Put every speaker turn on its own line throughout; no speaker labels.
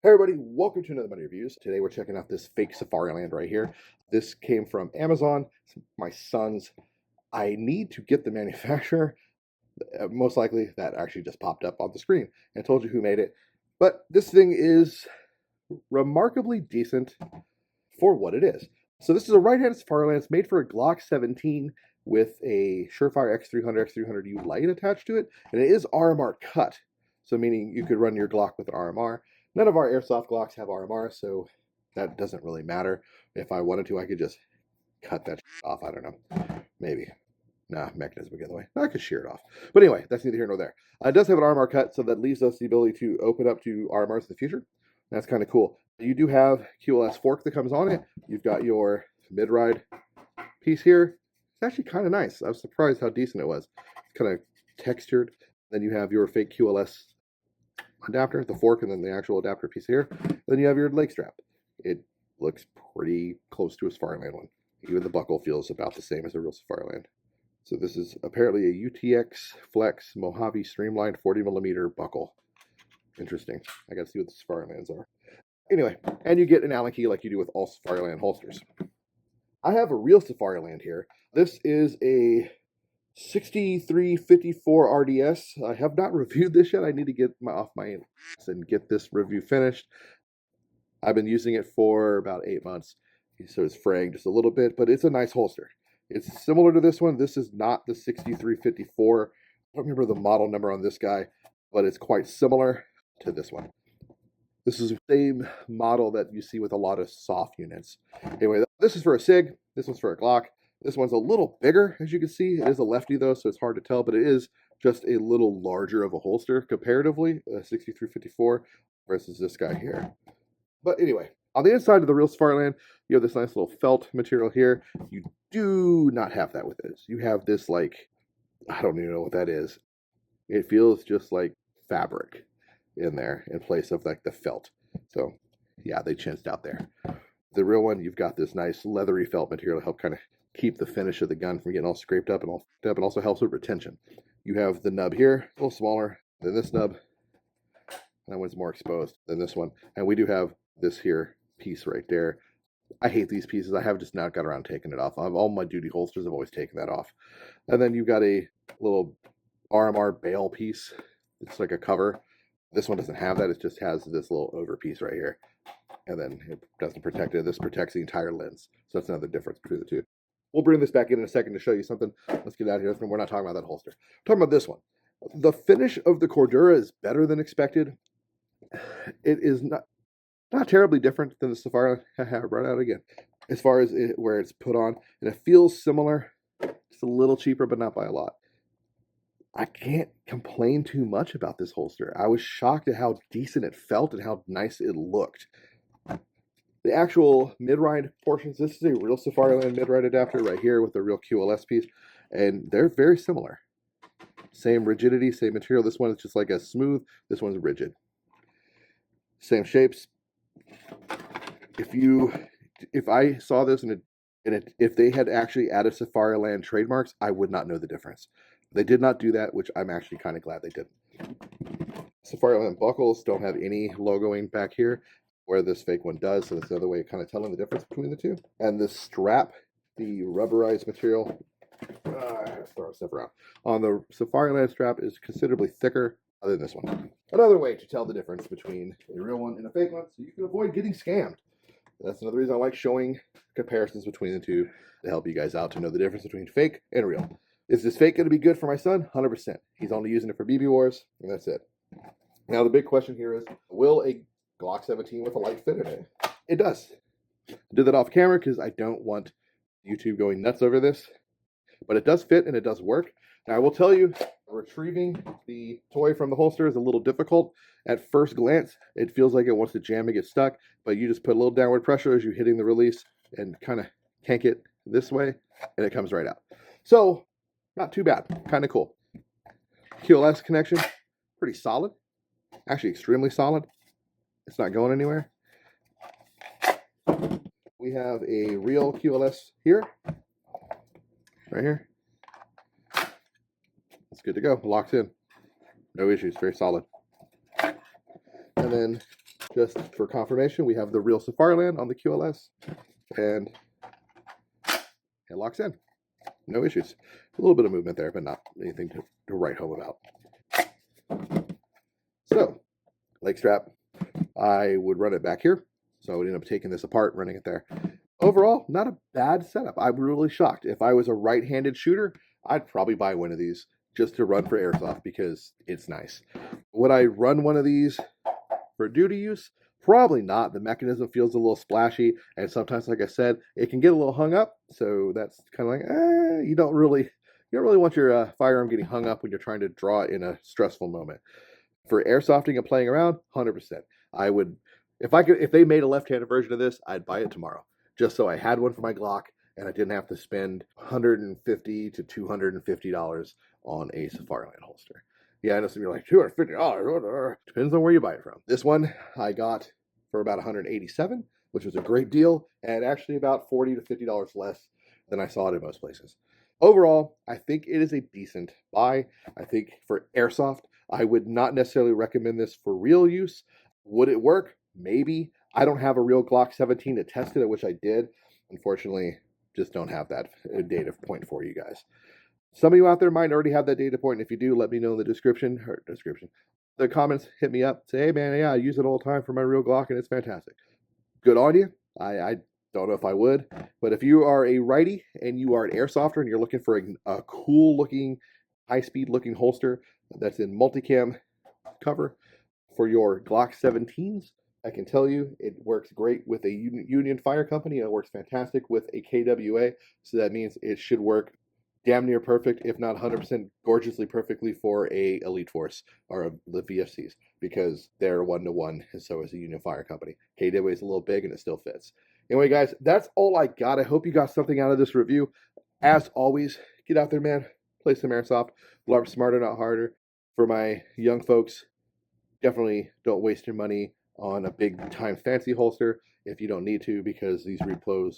Hey everybody, welcome to another Money Reviews. Today we're checking out this fake Safariland right here. This came from Amazon. It's my son's. I need to get the manufacturer. Most likely that actually just popped up on the screen and told you who made it. But this thing is remarkably decent for what it is. So this is a right-handed Safariland. It's made for a Glock 17 with a Surefire X300 X300U light attached to it, and it is RMR cut. So meaning you could run your Glock with an RMR. None of our Airsoft Glocks have RMR, so that doesn't really matter. If I wanted to, I could just cut that off. I don't know. Maybe. Nah, mechanism would get in the way. I could shear it off. But anyway, that's neither here nor there. It does have an RMR cut, so that leaves us the ability to open up to RMRs in the future. That's kind of cool. You do have QLS fork that comes on it. You've got your mid-ride piece here. It's actually kind of nice. I was surprised how decent it was. It's kind of textured. Then you have your fake QLS adapter, the fork, and then the actual adapter piece here. Then you have your leg strap. It looks pretty close to a Safariland one. Even the buckle feels about the same as a real Safariland. So this is apparently a UTX Flex Mojave Streamlined 40mm buckle. Interesting. I gotta see what the Safarilands are. Anyway, and you get an Allen key like you do with all Safariland holsters. I have a real Safariland here. This is a 6354 RDS. I have not reviewed this yet. I need to get off my ass and get this review finished. I've been using it for about 8 months, so it's fraying just a little bit, but it's a nice holster. It's similar to this one. This is not the 6354. I don't remember the model number on this guy, but it's quite similar to this one. This is the same model that you see with a lot of soft units. Anyway, this is for a SIG. This one's for a Glock. This one's a little bigger, as you can see. It is a lefty, though, so it's hard to tell, but it is just a little larger of a holster comparatively, a 6354 versus this guy here. But anyway, on the inside of the real Safariland, you have this nice little felt material here. You do not have that with this. You have this, like, I don't even know what that is. It feels just like fabric in there in place of, like, the felt. So, yeah, they chinsed out there. The real one, you've got this nice leathery felt material to help kind of keep the finish of the gun from getting all scraped up and all fucked up, and also helps with retention. You have the nub here, a little smaller than this nub. That one's more exposed than this one. And we do have this here piece right there. I hate these pieces. I have just not got around taking it off. All my duty holsters have always taken that off. And then you've got a little RMR bail piece. It's like a cover. This one doesn't have that. It just has this little over piece right here. And then it doesn't protect it. This protects the entire lens. So that's another difference between the two. We'll bring this back in a second to show you something. Let's get out of here. We're not talking about that holster. We're talking about this one. The finish of the Cordura is better than expected. It is not terribly different than the Safari. Right out again. As far as where it's put on. And it feels similar. It's a little cheaper, but not by a lot. I can't complain too much about this holster. I was shocked at how decent it felt and how nice it looked. The actual mid-ride portions, this is a real Safariland mid-ride adapter right here with the real QLS piece, and they're very similar. Same rigidity, same material. This one is just like a smooth, this one's rigid. Same shapes. If I saw this and if they had actually added Safariland trademarks, I would not know the difference. They did not do that, which I'm actually kind of glad they didn't. Safariland buckles don't have any logoing back here, where this fake one does, so that's another way of kind of telling the difference between the two. And the strap, the rubberized material, throw stuff around, on the Safariland strap is considerably thicker than this one. Another way to tell the difference between a real one and a fake one, so you can avoid getting scammed. That's another reason I like showing comparisons between the two to help you guys out to know the difference between fake and real. Is this fake going to be good for my son? 100%. He's only using it for BB wars, and that's it. Now the big question here is, will a Glock 17 with a light fit in it? It does. I did that off camera because I don't want YouTube going nuts over this. But it does fit and it does work. Now I will tell you, retrieving the toy from the holster is a little difficult. At first glance, it feels like it wants to jam and get stuck, but you just put a little downward pressure as you're hitting the release and kind of yank it this way, and it comes right out. So, not too bad. Kind of cool. QLS connection, pretty solid. Actually, extremely solid. It's not going anywhere. We have a real QLS here. Right here. It's good to go. Locked in. No issues. Very solid. And then just for confirmation, we have the real Safariland on the QLS, and it locks in. No issues. A little bit of movement there, but not anything to write home about. So, leg strap, I would run it back here. So I would end up taking this apart, running it there. Overall, not a bad setup. I'm really shocked. If I was a right-handed shooter, I'd probably buy one of these just to run for Airsoft because it's nice. Would I run one of these for duty use? Probably not. The mechanism feels a little splashy, and sometimes, like I said, it can get a little hung up. So that's kind of like, you don't really want your firearm getting hung up when you're trying to draw it in a stressful moment. For airsofting and playing around, 100%. I would, if they made a left-handed version of this, I'd buy it tomorrow, just so I had one for my Glock and I didn't have to spend $150 to $250 on a Safariland holster. Yeah, I know some of you are like, $250. Depends on where you buy it from. This one I got for about $187, which was a great deal, and actually about $40 to $50 less than I saw it in most places. Overall, I think it is a decent buy. I think for Airsoft, I would not necessarily recommend this for real use. Would it work? Maybe. I don't have a real Glock 17 to test it, which I did. Unfortunately, just don't have that data point for you guys. Some of you out there might already have that data point. If you do, let me know in the description. The comments, hit me up. Say, hey man, yeah, I use it all the time for my real Glock and it's fantastic. Good on you. I don't know if I would, but if you are a righty and you are an airsofter and you're looking for a cool looking, high speed looking holster that's in multicam cover for your Glock 17s, I can tell you it works great with a Union Fire Company. It works fantastic with a KWA, so that means it should work damn near perfect, if not 100% gorgeously perfectly for a Elite Force or the VFCs, because they're 1-to-1, and so is the Union Fire Company. KWA is a little big and it still fits. Anyway, guys, that's all I got. I hope you got something out of this review. As always, get out there, man. Play some Airsoft. LARP smarter, not harder. For my young folks, definitely don't waste your money on a big time fancy holster if you don't need to, because these repros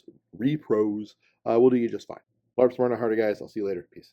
will do you just fine. LARP smarter, not harder, guys. I'll see you later. Peace.